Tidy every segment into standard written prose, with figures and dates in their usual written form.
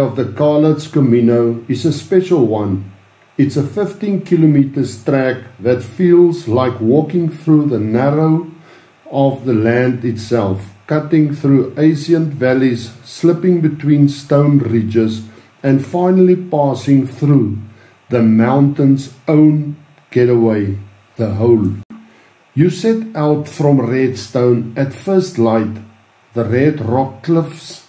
of the Carlot's Camino is a special one. It's a 15 kilometers track that feels like walking through the narrow of the land itself, cutting through ancient valleys, slipping between stone ridges, and finally passing through the mountain's own getaway, the Hole. You set out from Redstone at first light. The red rock cliffs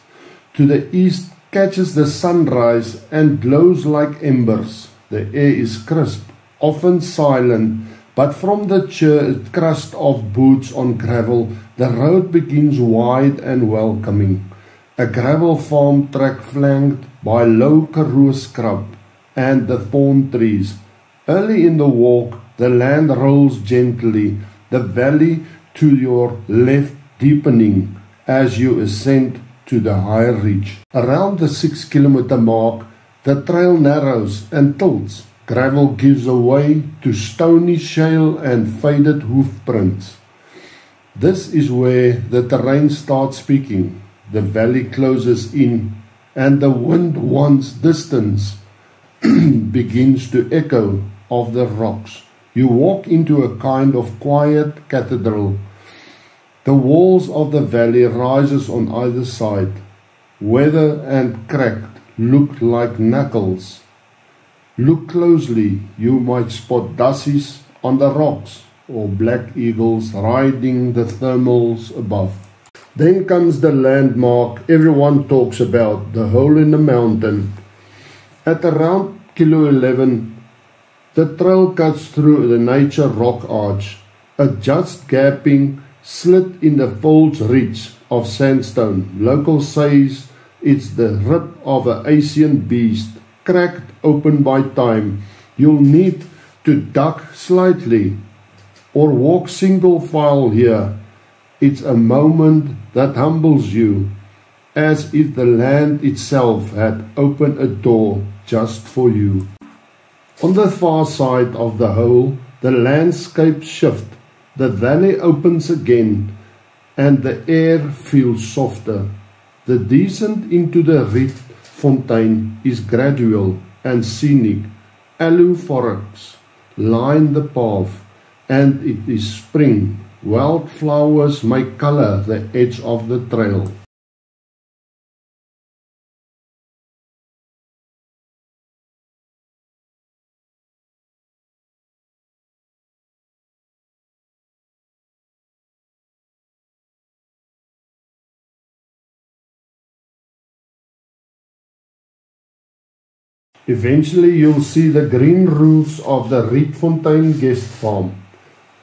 to the east catches the sunrise and glows like embers. The air is crisp, often silent, but from the church crust of boots on gravel, the road begins wide and welcoming. A gravel farm track flanked by low karoo scrub and the thorn trees. Early in the walk, the land rolls gently, the valley to your left deepening as you ascend to the higher ridge. Around the 6-kilometer mark, the trail narrows and tilts. Gravel gives way to stony shale and faded hoof prints. This is where the terrain starts speaking. The valley closes in, and the wind once distant begins to echo of the rocks. You walk into a kind of quiet cathedral. The walls of the valley rises on either side. Weathered and cracked, look like knuckles. Look closely, you might spot dassies on the rocks or black eagles riding the thermals above. Then comes the landmark everyone talks about, the Hole in the mountain. At around kilo 11, the trail cuts through the nature rock arch, a just gaping slit in the falls ridge of sandstone. Locals say it's the rib of an ancient beast, cracked open by time. You'll need to duck slightly or walk single file here. It's a moment that humbles you, as if the land itself had opened a door just for you. On the far side of the Hole, the landscape shifts. The valley opens again, and the air feels softer. The descent into the Rietfontein is gradual and scenic. Aloe forests line the path, and it is spring. Wildflowers may color the edge of the trail. Eventually you'll see the green roofs of the Rietfontein guest farm.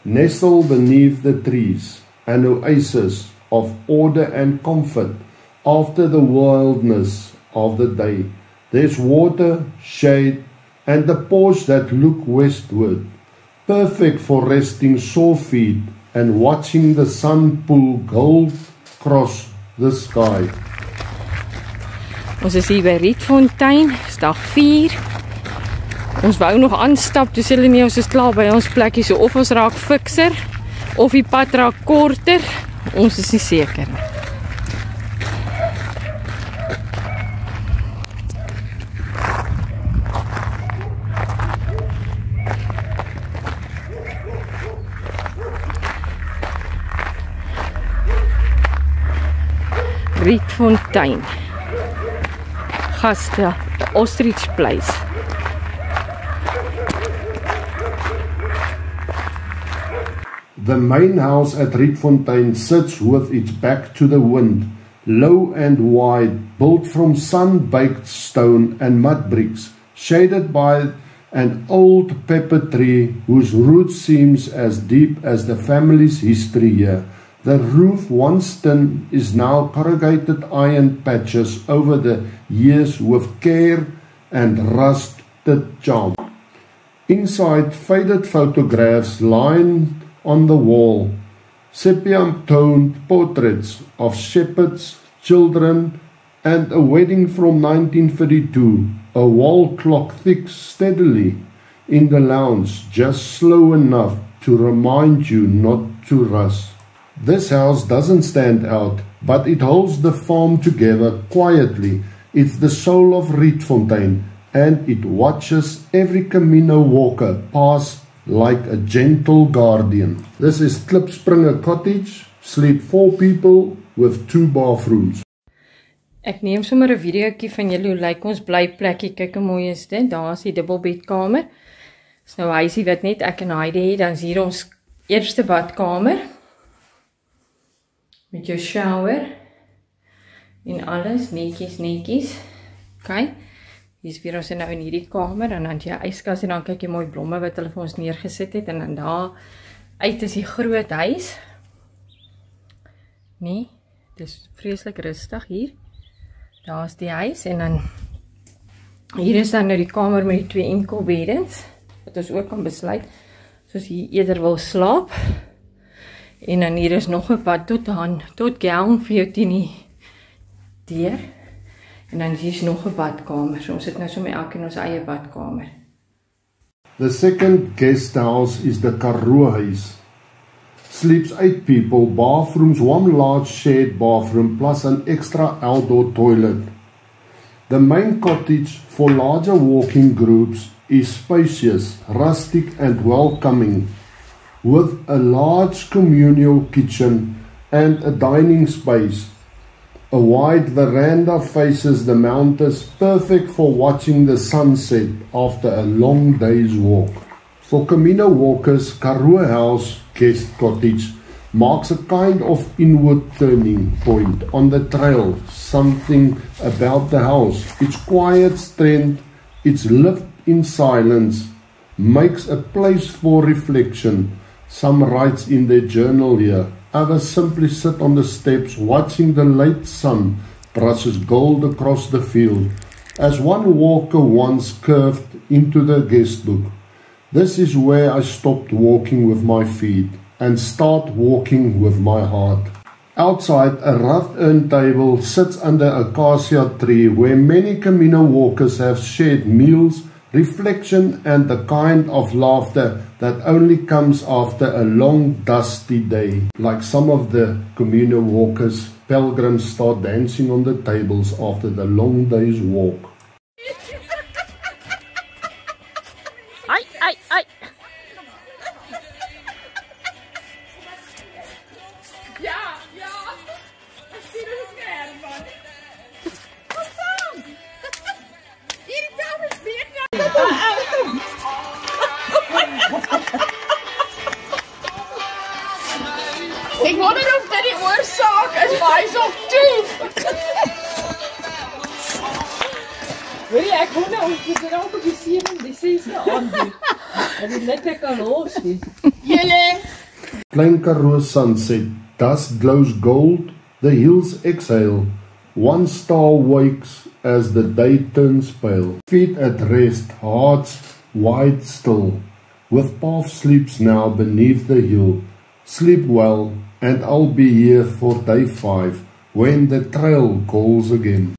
Nestled beneath the trees, an oasis of order and comfort after the wildness of the day. There's water, shade, and a porch that look westward, perfect for resting sore feet and watching the sun pull gold across the sky. Ons is hier by Rietfontein, is dag 4. Ons wou nog aanstap, toe sê hulle nie, ons is klaar by ons plekkie, so of ons raak fikser, of die pad raak korter, ons is nie seker nie. Rietfontein. Gaste, Ostrich Place. The main house at Rietfontein sits with its back to the wind, low and wide, built from sun-baked stone and mud bricks, shaded by an old pepper tree whose root seems as deep as the family's history here. The roof, once thin, is now corrugated iron patches over the years with care and rusted charm. Inside, faded photographs line on the wall, sepia-toned portraits of shepherds, children, and a wedding from 1932. A wall clock ticks steadily in the lounge, just slow enough to remind you not to rush. This house doesn't stand out, but it holds the farm together quietly. It's the soul of Rietfontein, and it watches every Camino walker pass like a gentle guardian. This is Klipspringer Cottage, sleep 4 people with 2 bathrooms. Ek neem sommer 'n videoetjie van julle hoe lyk ons blyplekkie. Kyk hoe mooi is dit. Daar is die dubbelbedkamer. Dis nou huisie wat net ek en Heidi het. Dan is hier ons eerste badkamer. Met jou shower. En alles netjies. OK. Hier's weer ons nou in hierdie kamer en dan jy yskas en dan kyk jy mooi blomme wat hulle vir ons neergesit het en dan daar uit is die groot huis. Nee, dis vreeslik rustig hier. Daar is die huis en dan hier is dan nou die kamer met die 2 enkelbeddens wat ons ook kan besluit soos hier eerder wil slaap. En dan hier is nog 'n pad tot gown vir jou teen die deur. En dan hier is nog 'n badkamer. So ons het nou sommer elkeen ons eie badkamer. The second guest house is the Karoo Huis. Sleeps 8 people, bathrooms, 1 large shared bathroom plus an extra outdoor toilet. The main cottage for larger walking groups is spacious, rustic and welcoming, with a large communal kitchen and a dining space. A wide veranda faces the mountains, perfect for watching the sunset after a long day's walk. For Camino walkers, Karoo House Guest Cottage marks a kind of inward turning point on the trail. Something about the house, its quiet strength, its lived in silence, makes a place for reflection. Some writes in their journal here, others simply sit on the steps watching the late sun brushes gold across the field. As one walker once curved into the guest book, this is where I stopped walking with my feet and start walking with my heart. Outside, a rough urn table sits under a acacia tree where many Camino walkers have shared meals, reflection and the kind of laughter that only comes after a long dusty day. Like some of the Camino walkers, pilgrims start dancing on the tables after the long day's walk. Ai. Ja. Ek sien hoe ver man. Kom aan. Hierdie dame is weer Ek wonder of dit die oorsaak is waar hy's op toe. Weet jy, ek wonder of dit dalk op die 7de, 6de aandoen. En dit net ek kan los nie. Julle Klein Karoo sunset, dust glows gold, the hills exhale. 1 star wakes as the day turns pale. Feet at rest, hearts wide still. With path sleeps now beneath the hill. Sleep well, and I'll be here for day 5, when the trail calls again.